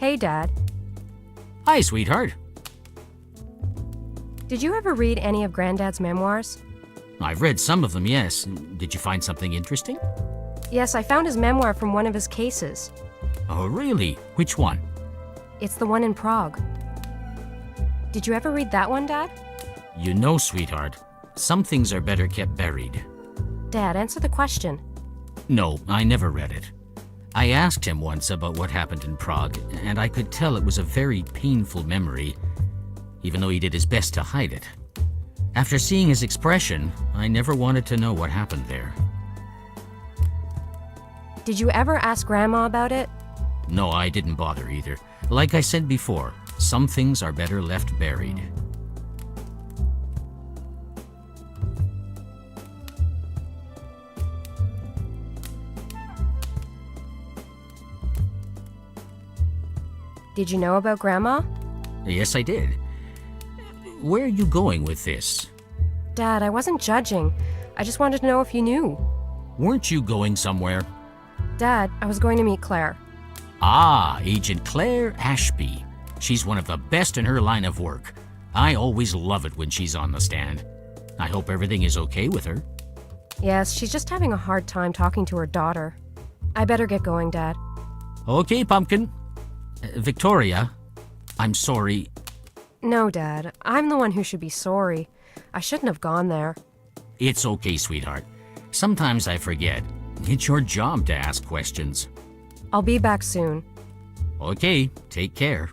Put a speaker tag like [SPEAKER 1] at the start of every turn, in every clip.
[SPEAKER 1] Hey, Dad.
[SPEAKER 2] Hi, sweetheart.
[SPEAKER 1] Did you ever read any of Granddad's memoirs?
[SPEAKER 2] I've read some of them, yes. Did you find something interesting?
[SPEAKER 1] Yes, I found his memoir from one of his cases.
[SPEAKER 2] Oh, really? Which one?
[SPEAKER 1] It's the one in Prague. Did you ever read that one, Dad?
[SPEAKER 2] You know, sweetheart, some things are better kept buried.
[SPEAKER 1] Dad, answer the question.
[SPEAKER 2] No, I never read it. I asked him once about what happened in Prague, and I could tell it was a very painful memory, even though he did his best to hide it. After seeing his expression, I never wanted to know what happened there.
[SPEAKER 1] Did you ever ask Grandma about it?
[SPEAKER 2] No, I didn't bother either. Like I said before, some things are better left buried.
[SPEAKER 1] Did you know about Grandma?
[SPEAKER 2] Yes, I did. Where are you going with this?
[SPEAKER 1] Dad, I wasn't judging. I just wanted to know if you knew.
[SPEAKER 2] Weren't you going somewhere?
[SPEAKER 1] Dad, I was going to meet Claire.
[SPEAKER 2] Ah, Agent Claire Ashby. She's one of the best in her line of work. I always love it when she's on the stand. I hope everything is okay with her.
[SPEAKER 1] Yes, she's just having a hard time talking to her daughter. I better get going, Dad.
[SPEAKER 2] Okay, Pumpkin. Victoria, I'm sorry.
[SPEAKER 1] No, Dad. I'm the one who should be sorry. I shouldn't have gone there.
[SPEAKER 2] It's okay, sweetheart. Sometimes I forget. It's your job to ask questions.
[SPEAKER 1] I'll be back soon.
[SPEAKER 2] Okay, take care.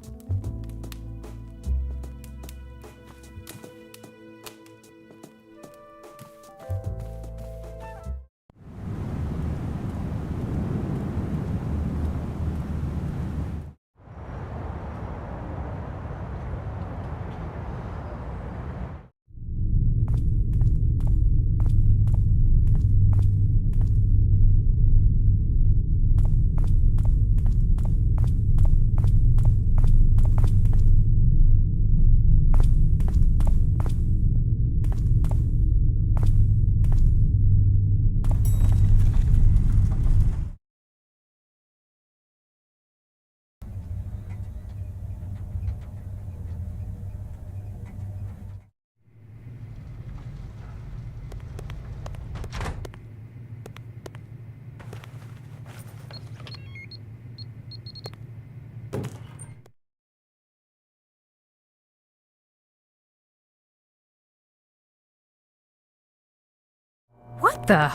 [SPEAKER 1] What the?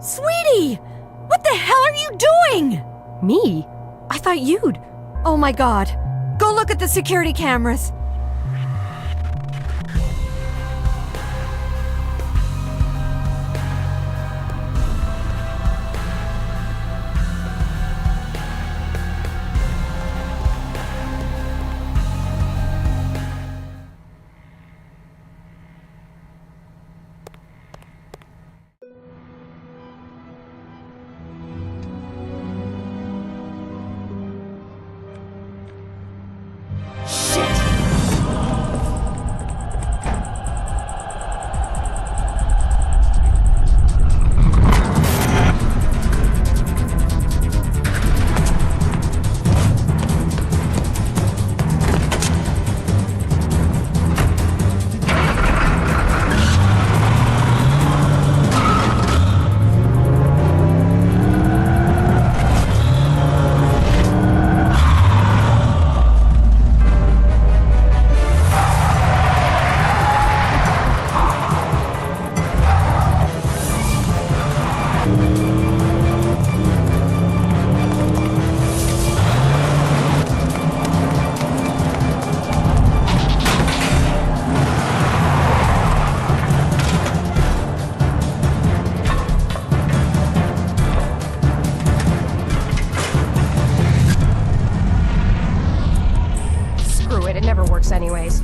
[SPEAKER 3] Sweetie! What the hell are you doing?
[SPEAKER 1] Me? I thought you'd.
[SPEAKER 3] Oh my god. Go look at the security cameras.
[SPEAKER 1] It never works anyways.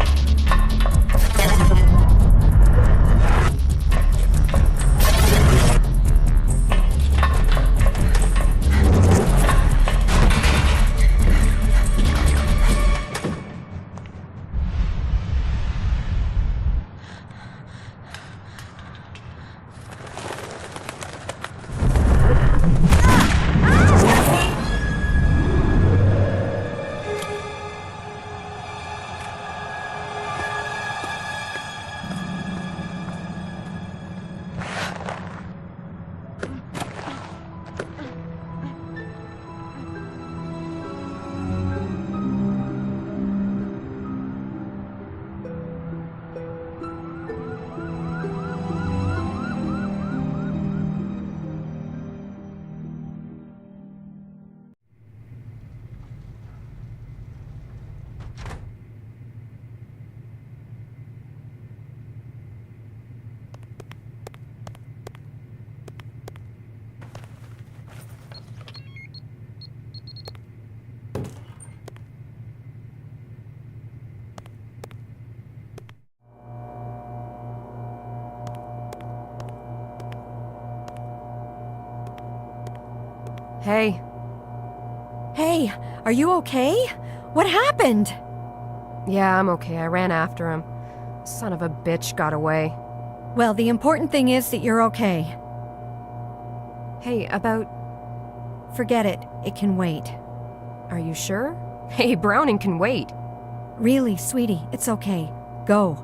[SPEAKER 1] Hey,
[SPEAKER 3] Hey, are you okay? What happened?
[SPEAKER 1] yeah, I'm okay. I ran after him. Son of a bitch got away.
[SPEAKER 3] Well, the important thing is that you're okay.
[SPEAKER 1] Hey, about...
[SPEAKER 3] Forget it. It can wait.
[SPEAKER 1] Are you sure? Hey, Browning can wait.
[SPEAKER 3] Really, sweetie, it's okay. Go.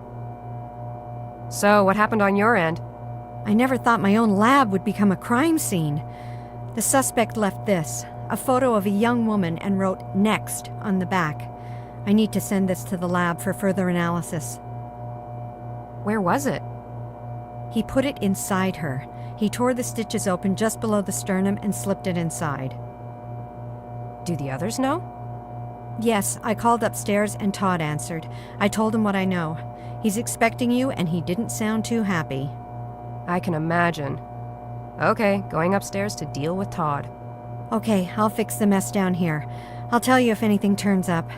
[SPEAKER 1] So, what happened on your end?
[SPEAKER 3] I never thought my own lab would become a crime scene. The suspect left this, a photo of a young woman, and wrote "Next" on the back. I need to send this to the lab for further analysis.
[SPEAKER 1] Where was it?
[SPEAKER 3] He put it inside her. He tore the stitches open just below the sternum and slipped it inside.
[SPEAKER 1] Do the others know?
[SPEAKER 3] Yes, I called upstairs and Todd answered. I told him what I know. He's expecting you and he didn't sound too happy.
[SPEAKER 1] I can imagine. Okay, going upstairs to deal with Todd.
[SPEAKER 3] Okay, I'll fix the mess down here. I'll tell you if anything turns up.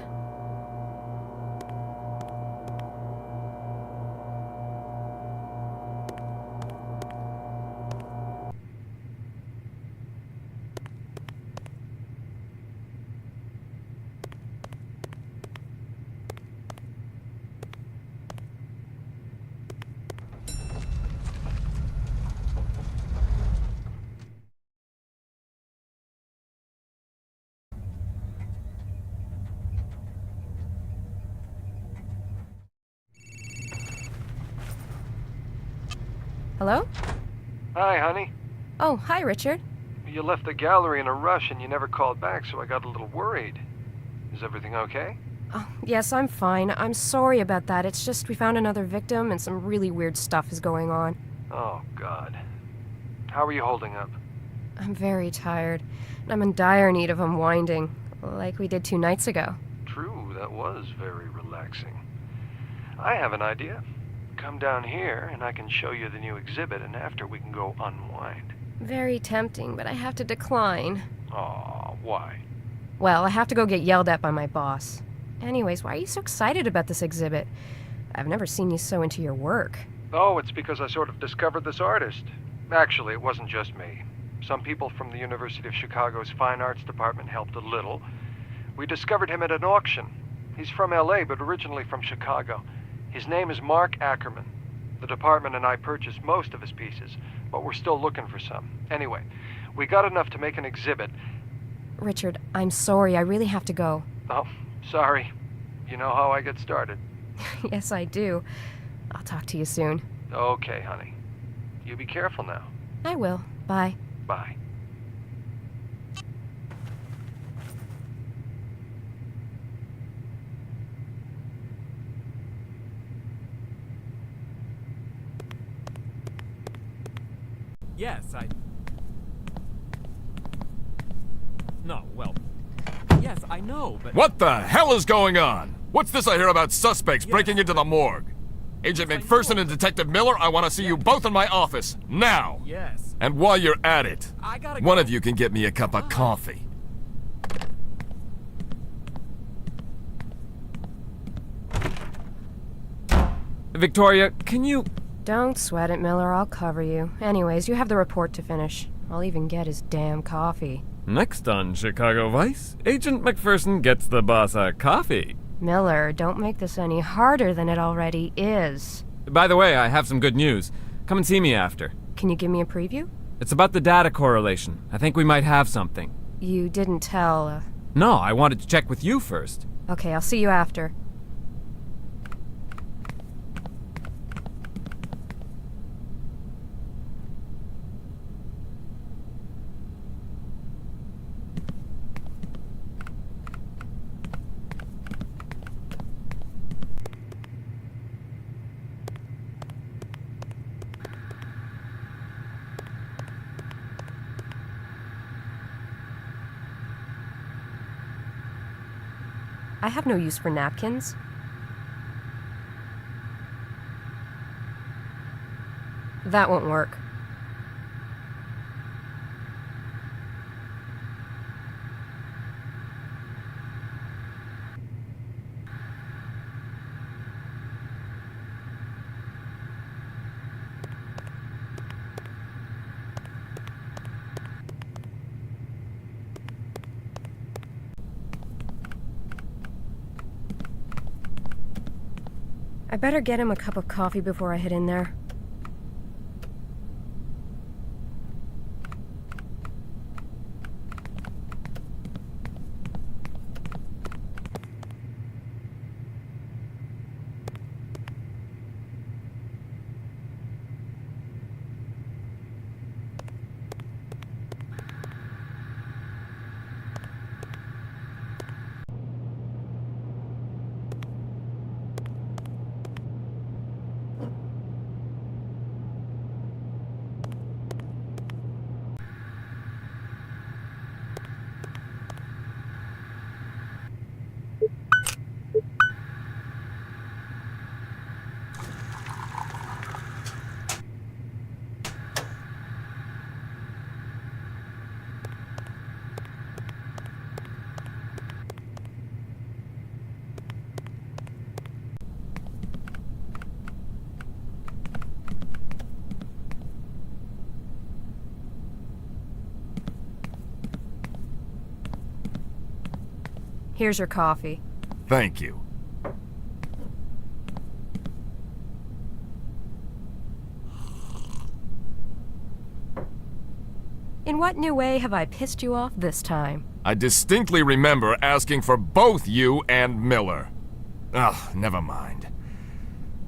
[SPEAKER 1] Hello?
[SPEAKER 4] Hi, honey.
[SPEAKER 1] Oh, hi, Richard.
[SPEAKER 4] You left the gallery in a rush and you never called back, so I got a little worried. Is everything okay?
[SPEAKER 1] Oh, yes, I'm fine. I'm sorry about that. It's just we found another victim and some really weird stuff is going on.
[SPEAKER 4] Oh, God. How are you holding up?
[SPEAKER 1] I'm very tired, and I'm in dire need of unwinding, like we did 2 nights ago.
[SPEAKER 4] True, that was very relaxing. I have an idea. Come down here and I can show you the new exhibit, and after we can go unwind.
[SPEAKER 1] Very tempting, but I have to decline.
[SPEAKER 4] Aw, why?
[SPEAKER 1] Well, I have to go get yelled at by my boss. Anyways, why are you so excited about this exhibit? I've never seen you so into your work.
[SPEAKER 4] Oh, it's because I sort of discovered this artist. Actually, it wasn't just me. Some people from the University of Chicago's Fine Arts Department helped a little. We discovered him at an auction. He's from LA, but originally from Chicago. His name is Mark Ackerman. The department and I purchased most of his pieces, but we're still looking for some. Anyway, we got enough to make an exhibit.
[SPEAKER 1] Richard, I'm sorry. I really have to go.
[SPEAKER 4] Oh, sorry. You know how I get started.
[SPEAKER 1] Yes, I do. I'll talk to you soon.
[SPEAKER 4] Okay, honey. You be careful now.
[SPEAKER 1] I will. Bye.
[SPEAKER 4] Bye.
[SPEAKER 5] Yes, No, well... Yes, I know, but...
[SPEAKER 6] What the hell is going on? What's this I hear about suspects breaking into the morgue? Agent McPherson and Detective Miller, I want to see you both in my office, now!
[SPEAKER 5] Yes.
[SPEAKER 6] And while you're at it,
[SPEAKER 5] I gotta
[SPEAKER 6] one
[SPEAKER 5] go.
[SPEAKER 6] of you can get me a cup of coffee.
[SPEAKER 5] Victoria, can you...
[SPEAKER 1] Don't sweat it, Miller. I'll cover you. Anyways, you have the report to finish. I'll even get his damn coffee.
[SPEAKER 5] Next on Chicago Vice, Agent McPherson gets the boss a coffee.
[SPEAKER 1] Miller, don't make this any harder than it already is.
[SPEAKER 5] By the way, I have some good news. Come and see me after.
[SPEAKER 1] Can you give me a preview?
[SPEAKER 5] It's about the data correlation. I think we might have something.
[SPEAKER 1] You didn't tell,
[SPEAKER 5] No, I wanted to check with you first.
[SPEAKER 1] Okay, I'll see you after. I have no use for napkins. That won't work. I better get him a cup of coffee before I head in there. Here's your coffee.
[SPEAKER 6] Thank you.
[SPEAKER 1] In what new way have I pissed you off this time?
[SPEAKER 6] I distinctly remember asking for both you and Miller. Ugh, never mind.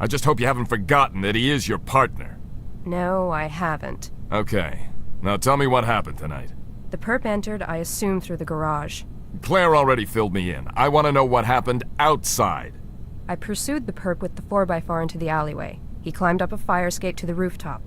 [SPEAKER 6] I just hope you haven't forgotten that he is your partner.
[SPEAKER 1] No, I haven't.
[SPEAKER 6] Okay. Now tell me what happened tonight.
[SPEAKER 1] The perp entered, I assume, through the garage.
[SPEAKER 6] Claire already filled me in. I want to know what happened outside.
[SPEAKER 1] I pursued the perp with the 4x4 into the alleyway. He climbed up a fire escape to the rooftop.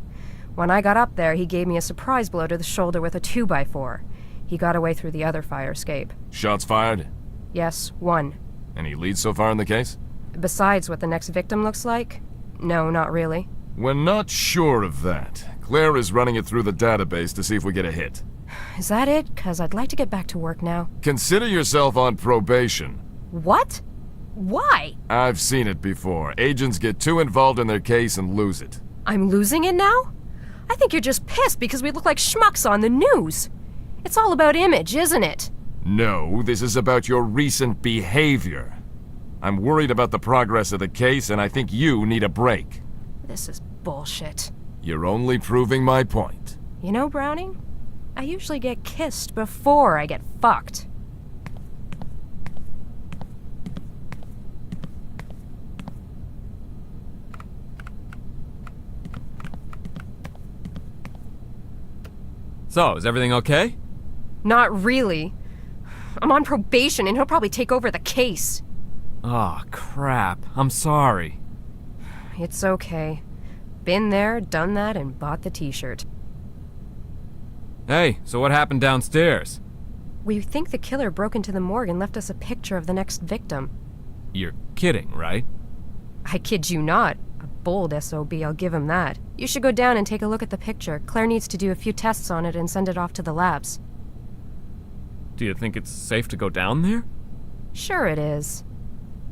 [SPEAKER 1] When I got up there, he gave me a surprise blow to the shoulder with a 2x4. He got away through the other fire escape.
[SPEAKER 6] Shots fired?
[SPEAKER 1] Yes, one.
[SPEAKER 6] Any leads so far in the case?
[SPEAKER 1] Besides what the next victim looks like? No, not really.
[SPEAKER 6] We're not sure of that. Claire is running it through the database to see if we get a hit.
[SPEAKER 1] Is that it? 'Cause I'd like to get back to work now.
[SPEAKER 6] Consider yourself on probation.
[SPEAKER 1] What? Why?
[SPEAKER 6] I've seen it before. Agents get too involved in their case and lose it.
[SPEAKER 1] I'm losing it now? I think you're just pissed because we look like schmucks on the news. It's all about image, isn't it?
[SPEAKER 6] No, this is about your recent behavior. I'm worried about the progress of the case, and I think you need a break.
[SPEAKER 1] This is bullshit.
[SPEAKER 6] You're only proving my point.
[SPEAKER 1] You know, Browning? I usually get kissed before I get fucked.
[SPEAKER 5] So, is everything okay?
[SPEAKER 1] Not really. I'm on probation and he'll probably take over the case.
[SPEAKER 5] Oh, crap. I'm sorry.
[SPEAKER 1] It's okay. Been there, done that, and bought the t-shirt.
[SPEAKER 5] Hey, so what happened downstairs?
[SPEAKER 1] We think the killer broke into the morgue and left us a picture of the next victim.
[SPEAKER 5] You're kidding, right?
[SPEAKER 1] I kid you not. A bold SOB, I'll give him that. You should go down and take a look at the picture. Claire needs to do a few tests on it and send it off to the labs.
[SPEAKER 5] Do you think it's safe to go down there?
[SPEAKER 1] Sure it is.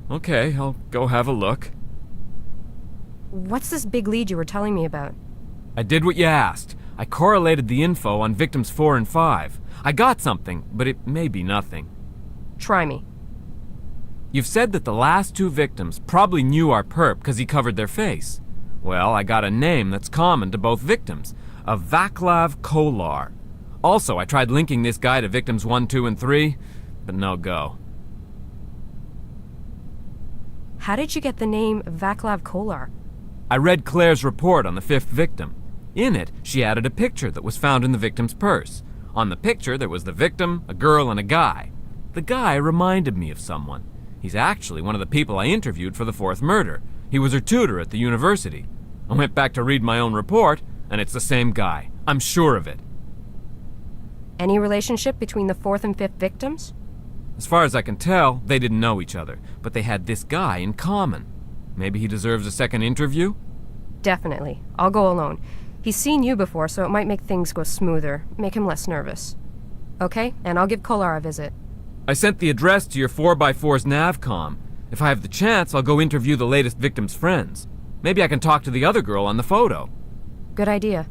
[SPEAKER 5] Okay, I'll go have a look.
[SPEAKER 1] What's this big lead you were telling me about?
[SPEAKER 5] I did what you asked. I correlated the info on victims 4 and 5. I got something, but it may be nothing.
[SPEAKER 1] Try me.
[SPEAKER 5] You've said that the last 2 victims probably knew our perp because he covered their face. Well, I got a name that's common to both victims. A Vaclav Kolar. Also, I tried linking this guy to victims 1, 2, and 3, but no go.
[SPEAKER 1] How did you get the name Vaclav Kolar?
[SPEAKER 5] I read Claire's report on the 5th victim. In it, she added a picture that was found in the victim's purse. On the picture, there was the victim, a girl, and a guy. The guy reminded me of someone. He's actually one of the people I interviewed for the 4th murder. He was her tutor at the university. I went back to read my own report, and it's the same guy. I'm sure of it.
[SPEAKER 1] Any relationship between the 4th and 5th victims?
[SPEAKER 5] As far as I can tell, they didn't know each other, but they had this guy in common. Maybe he deserves a second interview?
[SPEAKER 1] Definitely. I'll go alone. He's seen you before, so it might make things go smoother, make him less nervous. Okay, and I'll give Kolar a visit.
[SPEAKER 5] I sent the address to your 4x4's navcom. If I have the chance, I'll go interview the latest victim's friends. Maybe I can talk to the other girl on the photo.
[SPEAKER 1] Good idea.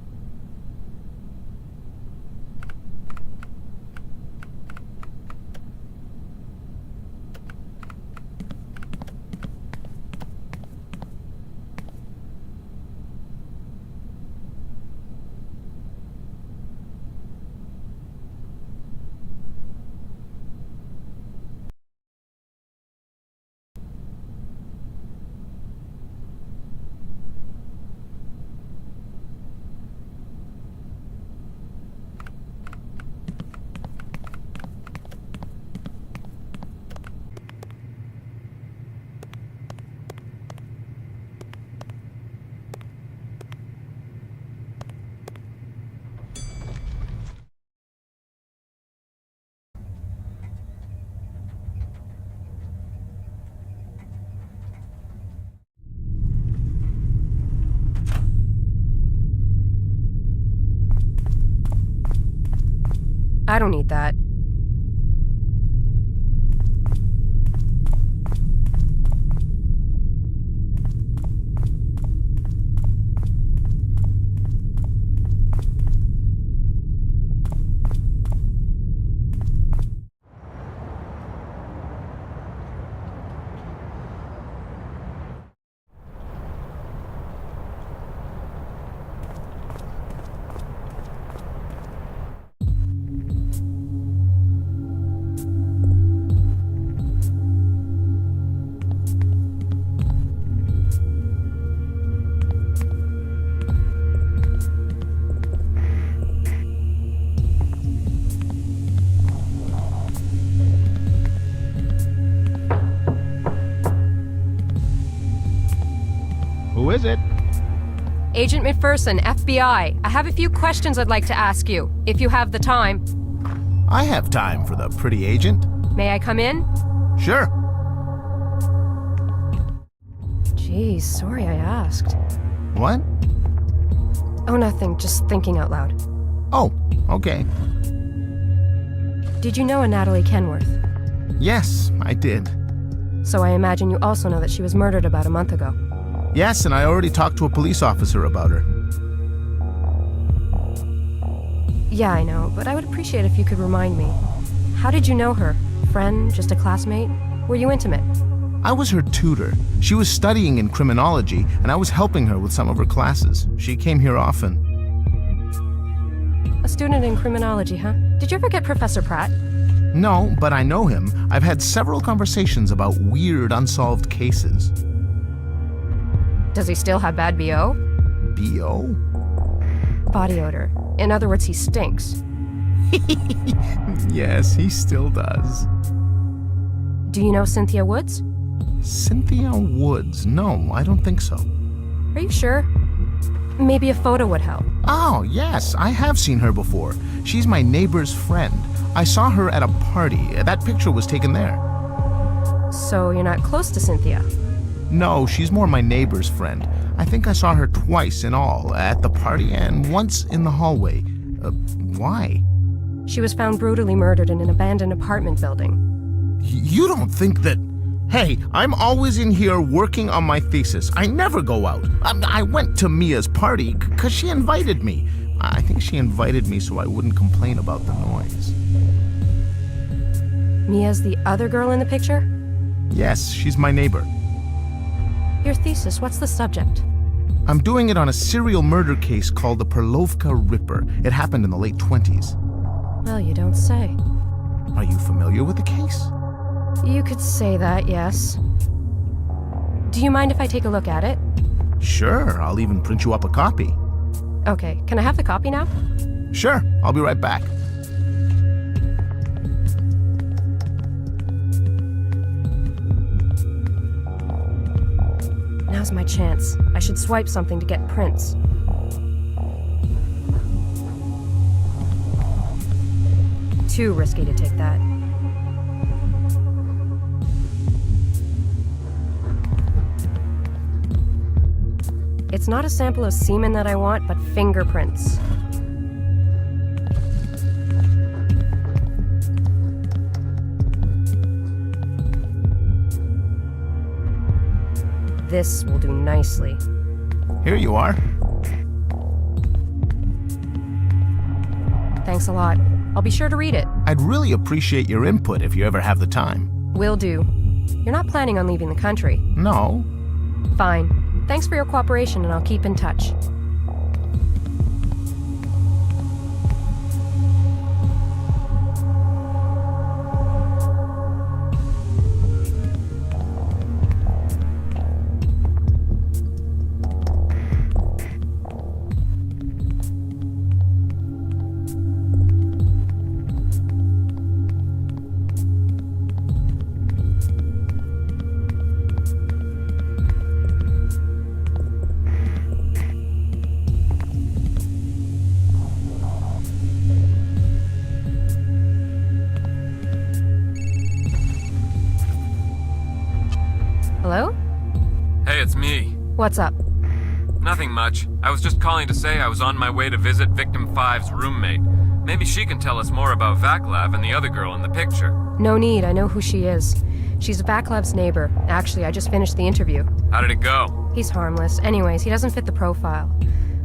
[SPEAKER 1] I don't need that.
[SPEAKER 7] Who is it?
[SPEAKER 1] Agent McPherson, FBI. I have a few questions I'd like to ask you, if you have the time.
[SPEAKER 7] I have time for the pretty agent.
[SPEAKER 1] May I come in?
[SPEAKER 7] Sure.
[SPEAKER 1] Geez, sorry I asked.
[SPEAKER 7] What?
[SPEAKER 1] Oh, nothing, just thinking out loud.
[SPEAKER 7] Oh, okay.
[SPEAKER 1] Did you know a Natalie Kenworth?
[SPEAKER 7] Yes, I did.
[SPEAKER 1] So I imagine you also know that she was murdered about a month ago.
[SPEAKER 7] Yes, and I already talked to a police officer about her.
[SPEAKER 1] Yeah, I know, but I would appreciate if you could remind me. How did you know her? Friend? Just a classmate? Were you intimate?
[SPEAKER 7] I was her tutor. She was studying in criminology, and I was helping her with some of her classes. She came here often.
[SPEAKER 1] A student in criminology, huh? Did you ever get Professor Pratt?
[SPEAKER 7] No, but I know him. I've had several conversations about weird, unsolved cases.
[SPEAKER 1] Does he still have bad BO?
[SPEAKER 7] B.O.?
[SPEAKER 1] Body odor. In other words, he stinks.
[SPEAKER 7] Yes, he still does.
[SPEAKER 1] Do you know Cynthia Woods?
[SPEAKER 7] Cynthia Woods? No, I don't think so.
[SPEAKER 1] Are you sure? Maybe a photo would help.
[SPEAKER 7] Oh, yes, I have seen her before. She's my neighbor's friend. I saw her at a party. That picture was taken there.
[SPEAKER 1] So you're not close to Cynthia?
[SPEAKER 7] No, she's more my neighbor's friend. I think I saw her twice in all, at the party and once in the hallway. Why?
[SPEAKER 1] She was found brutally murdered in an abandoned apartment building.
[SPEAKER 7] You don't think that... Hey, I'm always in here working on my thesis. I never go out. I went to Mia's party because she invited me. I think she invited me so I wouldn't complain about the noise.
[SPEAKER 1] Mia's the other girl in the picture?
[SPEAKER 7] Yes, she's my neighbor.
[SPEAKER 1] Your thesis, what's the subject?
[SPEAKER 7] I'm doing it on a serial murder case called the Perlovka Ripper. It happened in the late 20s.
[SPEAKER 1] Well, you don't say.
[SPEAKER 7] Are you familiar with the case?
[SPEAKER 1] You could say that, yes. Do you mind if I take a look at it?
[SPEAKER 7] Sure, I'll even print you up a copy.
[SPEAKER 1] Okay, can I have the copy now?
[SPEAKER 7] Sure, I'll be right back.
[SPEAKER 1] Now's my chance. I should swipe something to get prints. Too risky to take that. It's not a sample of semen that I want, but fingerprints. This will do nicely.
[SPEAKER 7] Here you are.
[SPEAKER 1] Thanks a lot. I'll be sure to read it.
[SPEAKER 7] I'd really appreciate your input if you ever have the time.
[SPEAKER 1] Will do. You're not planning on leaving the country.
[SPEAKER 7] No.
[SPEAKER 1] Fine. Thanks for your cooperation, and I'll keep in touch. Hello?
[SPEAKER 5] Hey, it's me.
[SPEAKER 1] What's up?
[SPEAKER 5] Nothing much. I was just calling to say I was on my way to visit Victim 5's roommate. Maybe she can tell us more about Vaclav and the other girl in the picture.
[SPEAKER 1] No need, I know who she is. She's Vaclav's neighbor. Actually, I just finished the interview.
[SPEAKER 5] How did it go?
[SPEAKER 1] He's harmless. Anyways, he doesn't fit the profile.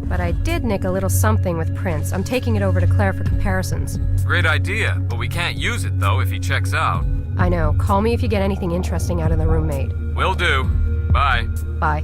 [SPEAKER 1] But I did nick a little something with Prince. I'm taking it over to Claire for comparisons.
[SPEAKER 5] Great idea, but we can't use it though if he checks out.
[SPEAKER 1] I know. Call me if you get anything interesting out of the roommate.
[SPEAKER 5] Will do. Bye.
[SPEAKER 1] Bye.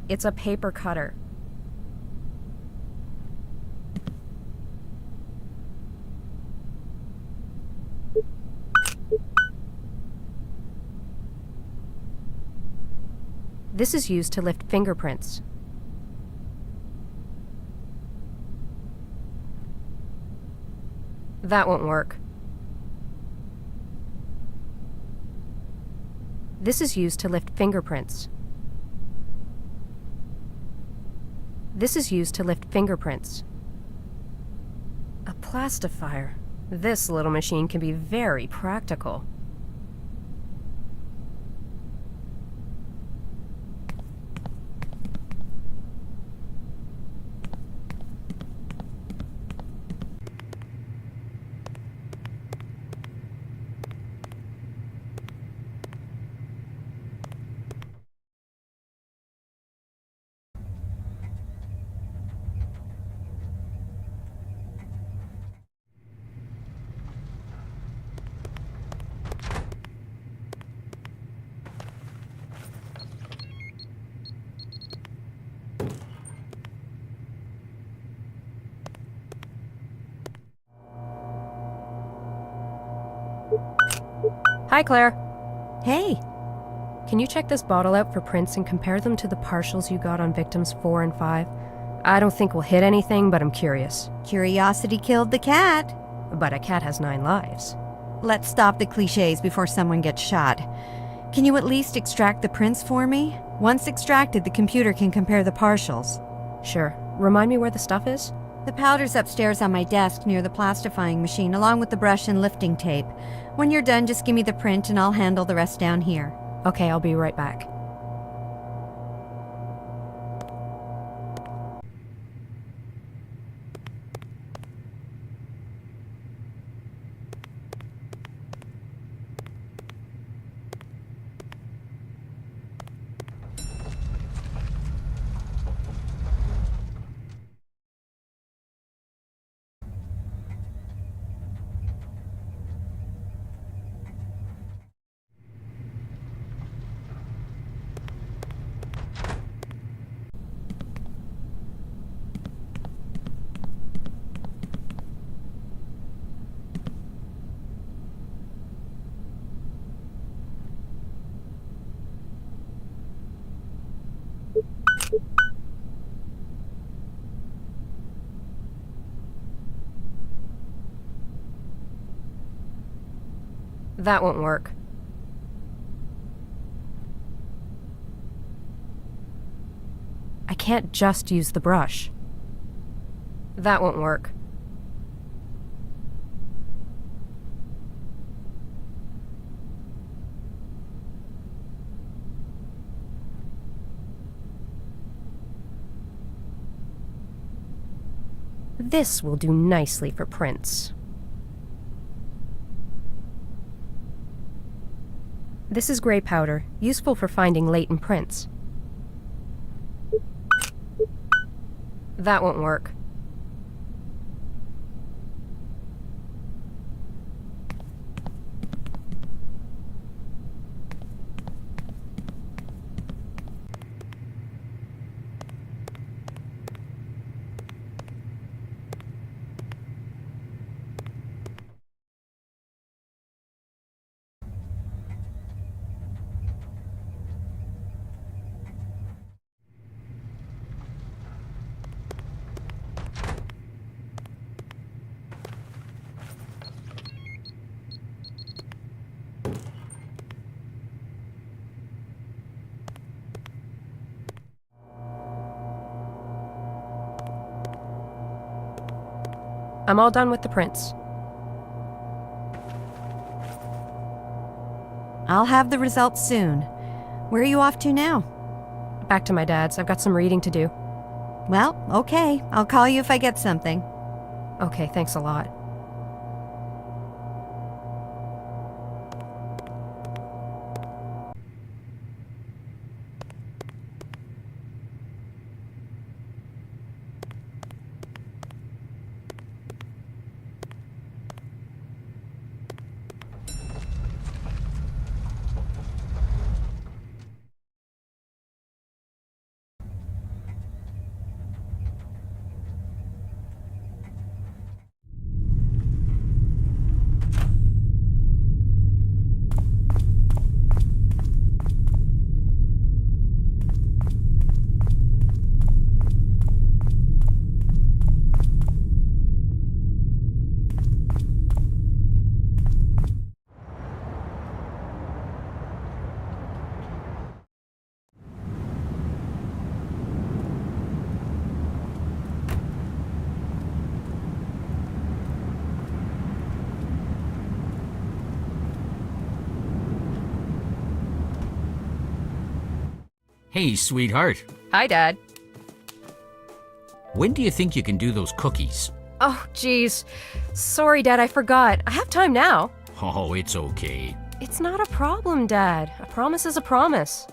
[SPEAKER 1] It's a paper cutter. This is used to lift fingerprints. That won't work. This is used to lift fingerprints. This is used to lift fingerprints. A plastifier. This little machine can be very practical. Hi, Claire.
[SPEAKER 3] Hey,
[SPEAKER 1] Can you check this bottle out for prints and compare them to the partials you got on victims 4 and 5? I don't think we'll hit anything, but I'm curious.
[SPEAKER 3] curiosity killed the cat.
[SPEAKER 1] But a cat has 9 lives.
[SPEAKER 3] Let's stop the cliches before someone gets shot. Can you at least extract the prints for me? Once extracted, the computer can compare the partials.
[SPEAKER 1] Sure. Remind me where the stuff is?
[SPEAKER 3] The powder's upstairs on my desk near the plastifying machine, along with the brush and lifting tape. When you're done, just give me the print and I'll handle the rest down here.
[SPEAKER 1] Okay, I'll be right back. That won't work. I can't just use the brush. That won't work. This will do nicely for prints. This is gray powder, useful for finding latent prints. That won't work. I'm all done with the prints.
[SPEAKER 3] I'll have the results soon. Where are you off to now?
[SPEAKER 1] Back to my dad's. I've got some reading to do.
[SPEAKER 3] Well, okay. I'll call you if I get something.
[SPEAKER 1] Okay, thanks a lot.
[SPEAKER 2] Hey, sweetheart.
[SPEAKER 1] Hi, Dad.
[SPEAKER 2] When do you think you can do those cookies?
[SPEAKER 1] Oh, geez. Sorry, Dad, I forgot. I have time now.
[SPEAKER 2] Oh, it's okay.
[SPEAKER 1] It's not a problem, Dad. A promise is a promise.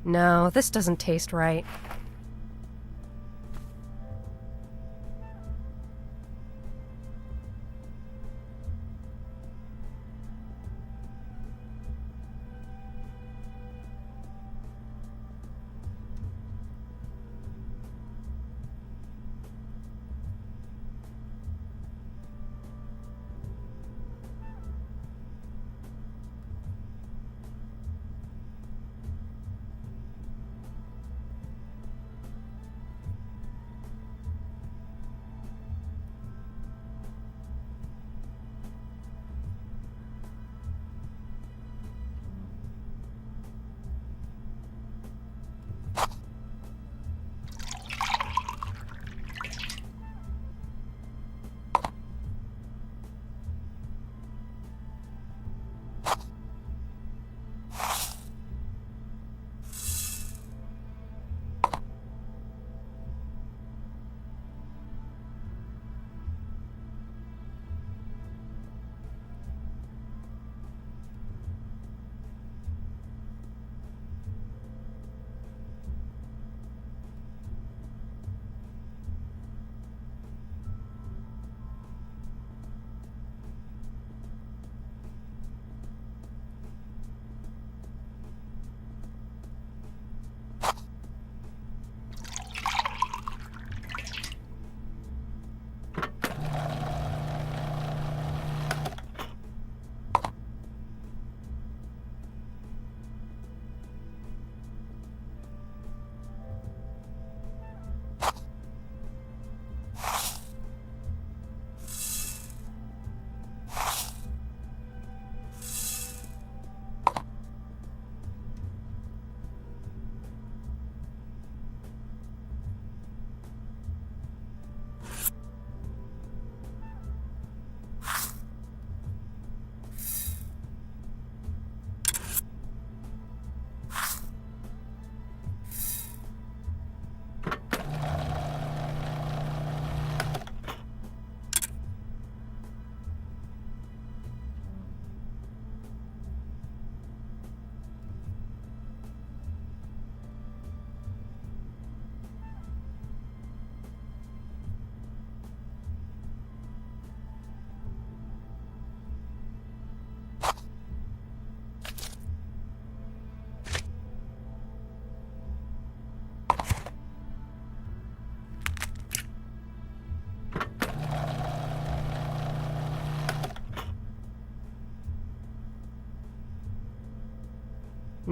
[SPEAKER 1] No, this doesn't taste right.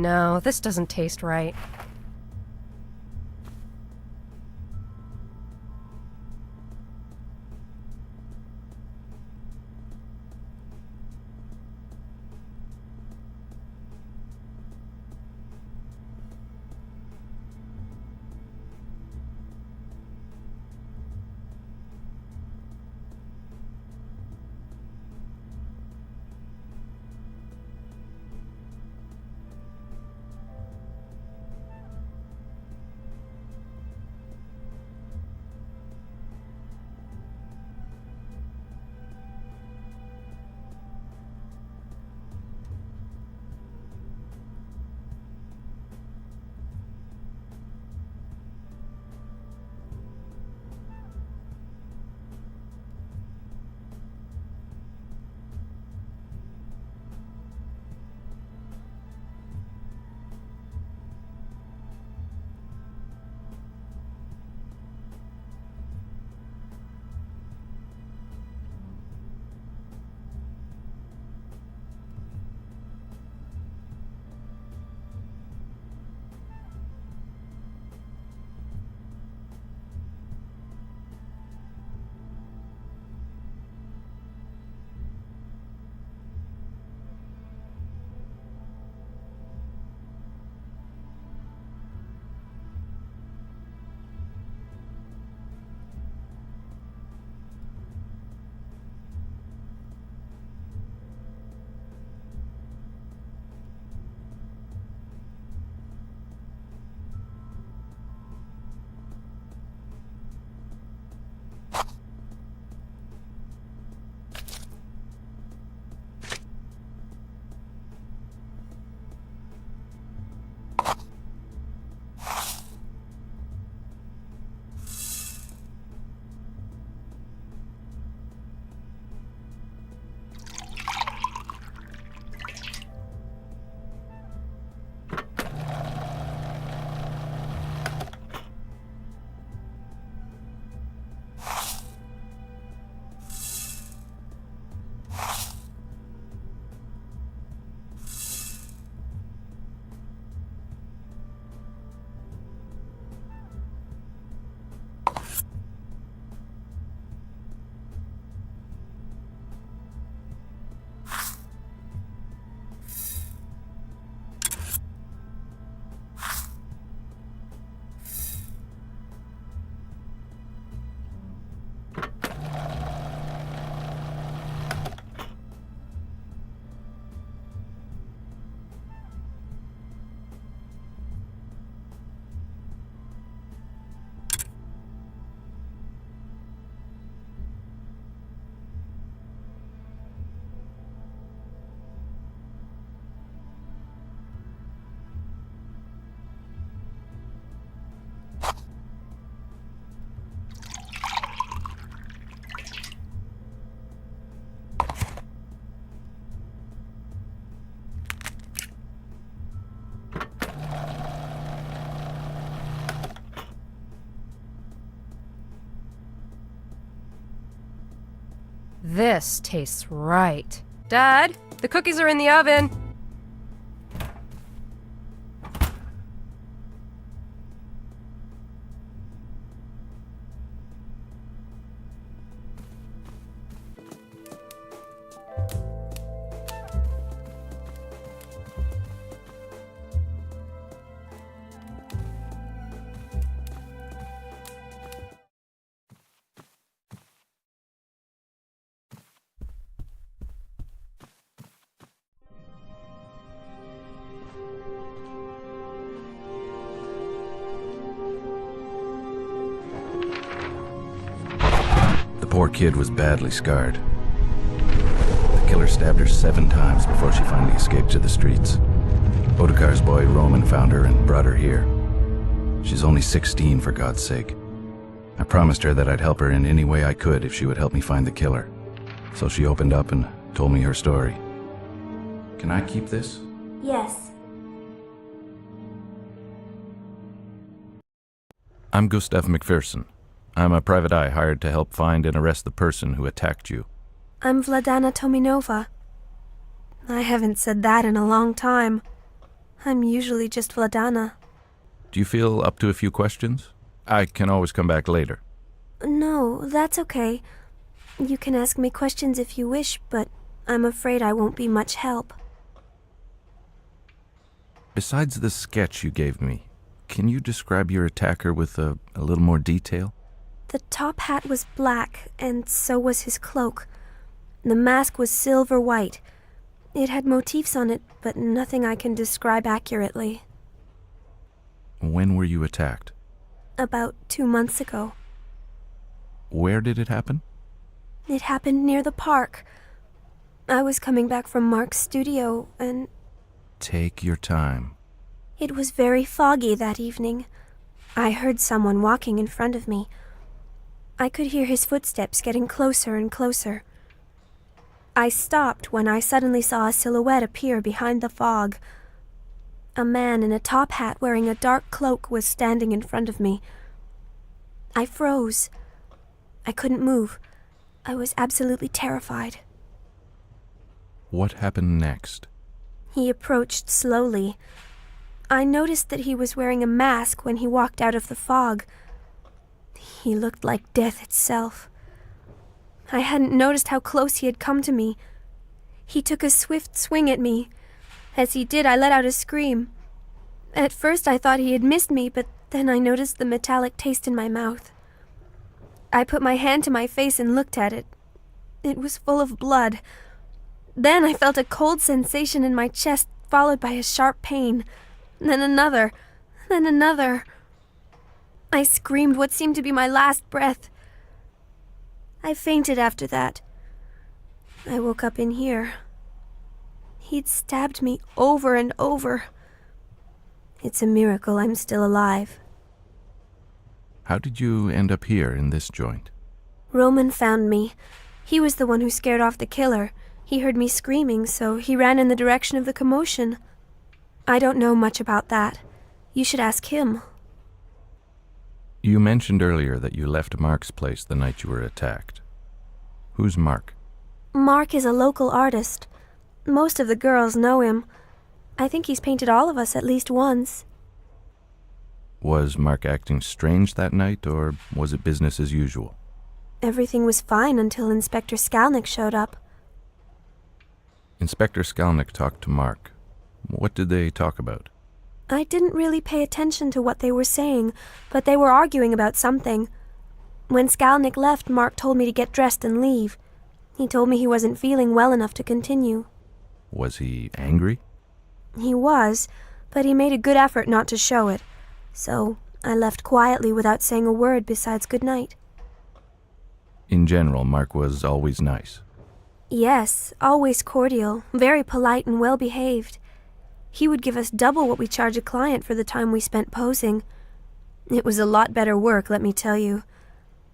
[SPEAKER 1] No, this doesn't taste right. This tastes right. Dad, the cookies are in the oven.
[SPEAKER 8] The poor kid was badly scarred. The killer stabbed her 7 times before she finally escaped to the streets. Otakar's boy Roman found her and brought her here. She's only 16, for God's sake. I promised her that I'd help her in any way I could if she would help me find the killer. So she opened up and told me her story. Can I keep this?
[SPEAKER 9] Yes.
[SPEAKER 8] I'm Gustav McPherson. I'm a private eye hired to help find and arrest the person who attacked you.
[SPEAKER 9] I'm Vladana Tominova. I haven't said that in a long time. I'm usually just Vladana.
[SPEAKER 8] Do you feel up to a few questions? I can always come back later.
[SPEAKER 9] No, that's okay. You can ask me questions if you wish, but I'm afraid I won't be much help.
[SPEAKER 8] Besides the sketch you gave me, can you describe your attacker with a little more detail?
[SPEAKER 9] The top hat was black, and so was his cloak. The mask was silver white. It had motifs on it, but nothing I can describe accurately.
[SPEAKER 8] When were you attacked?
[SPEAKER 9] About 2 months ago.
[SPEAKER 8] Where did it happen?
[SPEAKER 9] It happened near the park. I was coming back from Mark's studio, and
[SPEAKER 8] Take your time.
[SPEAKER 9] it was very foggy that evening. I heard someone walking in front of me. I could hear his footsteps getting closer and closer. I stopped when I suddenly saw a silhouette appear behind the fog. A man in a top hat wearing a dark cloak was standing in front of me. I froze. I couldn't move. I was absolutely terrified.
[SPEAKER 8] What happened next?
[SPEAKER 9] He approached slowly. I noticed that he was wearing a mask when he walked out of the fog. He looked like death itself. I hadn't noticed how close he had come to me. He took a swift swing at me. As he did, I let out a scream. At first I thought he had missed me, but then I noticed the metallic taste in my mouth. I put my hand to my face and looked at it. It was full of blood. Then I felt a cold sensation in my chest, followed by a sharp pain. Then another. Then another. I screamed what seemed to be my last breath. I fainted after that. I woke up in here. He'd stabbed me over and over. It's a miracle I'm still alive.
[SPEAKER 8] How did you end up here in this joint?
[SPEAKER 9] Roman found me. He was the one who scared off the killer. He heard me screaming, so he ran in the direction of the commotion. I don't know much about that. You should ask him.
[SPEAKER 8] You mentioned earlier that you left Mark's place the night you were attacked. Who's Mark?
[SPEAKER 9] Mark is a local artist. Most of the girls know him. I think he's painted all of us at least once.
[SPEAKER 8] Was Mark acting strange that night, or was it business as usual?
[SPEAKER 9] Everything was fine until Inspector Skalnick showed up.
[SPEAKER 8] Inspector Skalnick talked to Mark. What did they talk about?
[SPEAKER 9] I didn't really pay attention to what they were saying, but they were arguing about something. When Skalnick left, Mark told me to get dressed and leave. He told me he wasn't feeling well enough to continue.
[SPEAKER 8] Was he angry?
[SPEAKER 9] He was, but he made a good effort not to show it. So I left quietly without saying a word besides good night.
[SPEAKER 8] In general, Mark was always nice.
[SPEAKER 9] Yes, always cordial, very polite and well-behaved. He would give us double what we charge a client for the time we spent posing. It was a lot better work, let me tell you.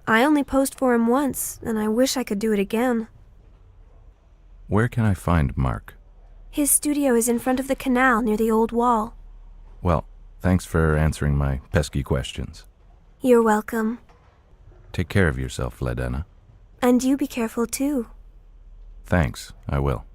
[SPEAKER 9] I only posed for him once, and I wish I could do it again.
[SPEAKER 8] Where can I find Mark?
[SPEAKER 9] His studio is in front of the canal near the old wall.
[SPEAKER 8] Well, thanks for answering my pesky questions.
[SPEAKER 9] You're welcome.
[SPEAKER 8] Take care of yourself, Vladana.
[SPEAKER 9] And you be careful too.
[SPEAKER 8] Thanks, I will.